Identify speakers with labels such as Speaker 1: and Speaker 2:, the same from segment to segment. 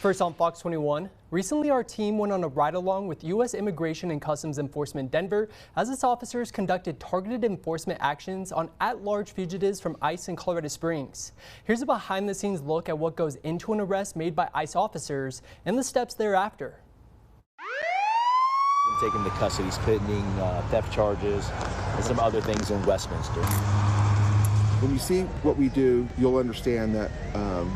Speaker 1: First on Fox 21, recently our team went on a ride-along with U.S. Immigration and Customs Enforcement Denver as its officers conducted targeted enforcement actions on at-large fugitives from ICE in Colorado Springs. Here's a behind-the-scenes look at what goes into an arrest made by ICE officers and the steps thereafter.
Speaker 2: Taken into custody, pending theft charges and some other things in Westminster.
Speaker 3: When you see what we do, you'll understand that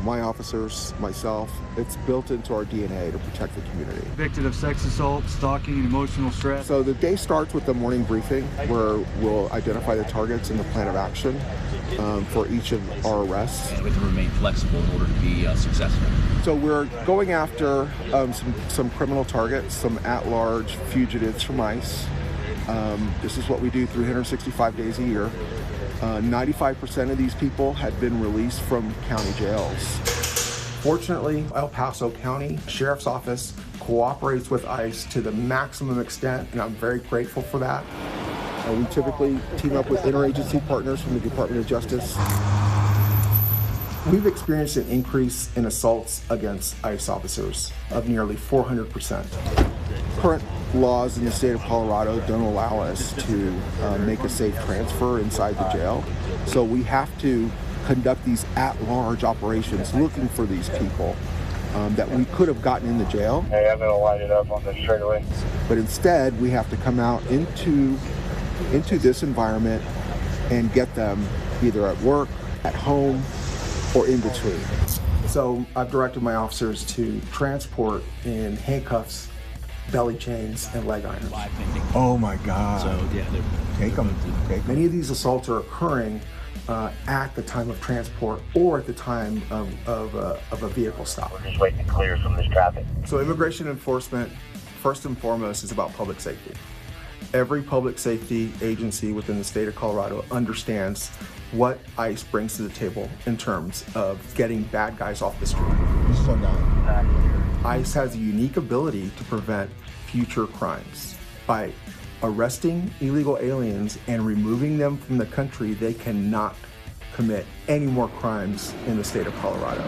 Speaker 3: my officers, myself, it's built into our DNA to protect the community.
Speaker 4: Convicted of sex assault, stalking, and emotional stress.
Speaker 3: So the day starts with the morning briefing where we'll identify the targets and the plan of action for each of our arrests.
Speaker 2: And we can remain flexible in order to be successful.
Speaker 3: So we're going after some criminal targets, some at-large fugitives from ICE. This is what we do 365 days a year. 95% of these people had been released from county jails. Fortunately, El Paso County Sheriff's Office cooperates with ICE to the maximum extent, and I'm very grateful for that. We typically team up with interagency partners from the Department of Justice. We've experienced an increase in assaults against ICE officers of nearly 400%. Current laws in the state of Colorado don't allow us to make a safe transfer inside the jail. So we have to conduct these at-large operations looking for these people that we could have gotten in the jail.
Speaker 5: Hey, I'm gonna light it up on the straightaway.
Speaker 3: But instead, we have to come out into this environment and get them either at work, at home, or in between. So I've directed my officers to transport in handcuffs, belly chains, and leg irons.
Speaker 6: Oh my God.
Speaker 2: So yeah,
Speaker 6: take them.
Speaker 3: Many of these assaults are occurring at the time of transport or at the time of a vehicle stop.
Speaker 5: We're just waiting to clear some of this traffic.
Speaker 3: So immigration enforcement, first and foremost, is about public safety. Every public safety agency within the state of Colorado understands what ICE brings to the table in terms of getting bad guys off the street. ICE has a unique ability to prevent future crimes. By arresting illegal aliens and removing them from the country, they cannot commit any more crimes in the state of Colorado.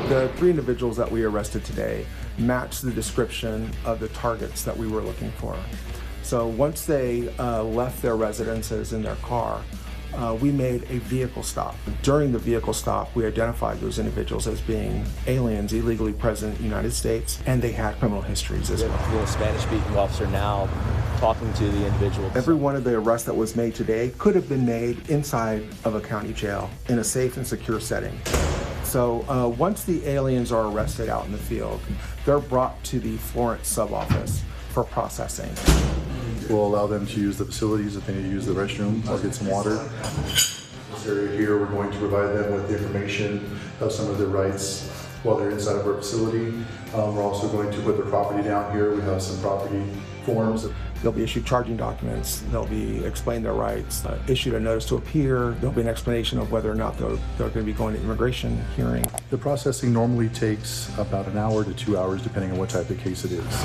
Speaker 3: The 3 individuals that we arrested today match the description of the targets that we were looking for. So once they left their residences in their car, we made a vehicle stop. During the vehicle stop, we identified those individuals as being aliens illegally present in the United States, and they had criminal histories as well.
Speaker 2: We're a Spanish-speaking officer now talking to the individual.
Speaker 3: Every one of the arrests that was made today could have been made inside of a county jail in a safe and secure setting. So once the aliens are arrested out in the field, they're brought to the Florence sub-office for processing.
Speaker 6: We'll allow them to use the facilities if they need to use the restroom or get some water. This area here, we're going to provide them with the information of some of their rights while they're inside of our facility. We're also going to put their property down here. We have some property forms.
Speaker 3: They'll be issued charging documents. They'll be explained their rights, issued a notice to appear. There'll be an explanation of whether or not they're going to be going to immigration hearing.
Speaker 6: The processing normally takes about an hour to 2 hours, depending on what type of case it is.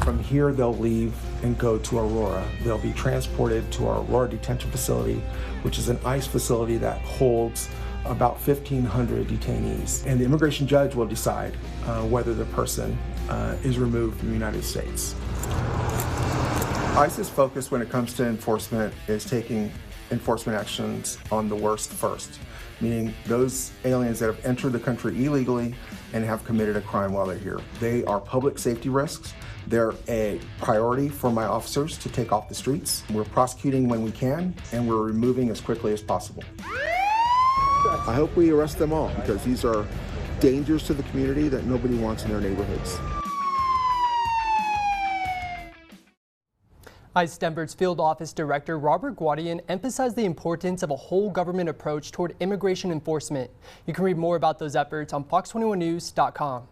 Speaker 3: From here, they'll leave and go to Aurora. They'll be transported to our Aurora detention facility, which is an ICE facility that holds about 1,500 detainees. And the immigration judge will decide whether the person is removed from the United States. ICE's focus when it comes to enforcement is taking enforcement actions on the worst first, meaning those aliens that have entered the country illegally and have committed a crime while they're here. They are public safety risks. They're a priority for my officers to take off the streets. We're prosecuting when we can, and we're removing as quickly as possible. I hope we arrest them all, because these are dangers to the community that nobody wants in their neighborhoods.
Speaker 1: ICE Denver's Field Office Director Robert Guadian emphasized the importance of a whole government approach toward immigration enforcement. You can read more about those efforts on fox21news.com.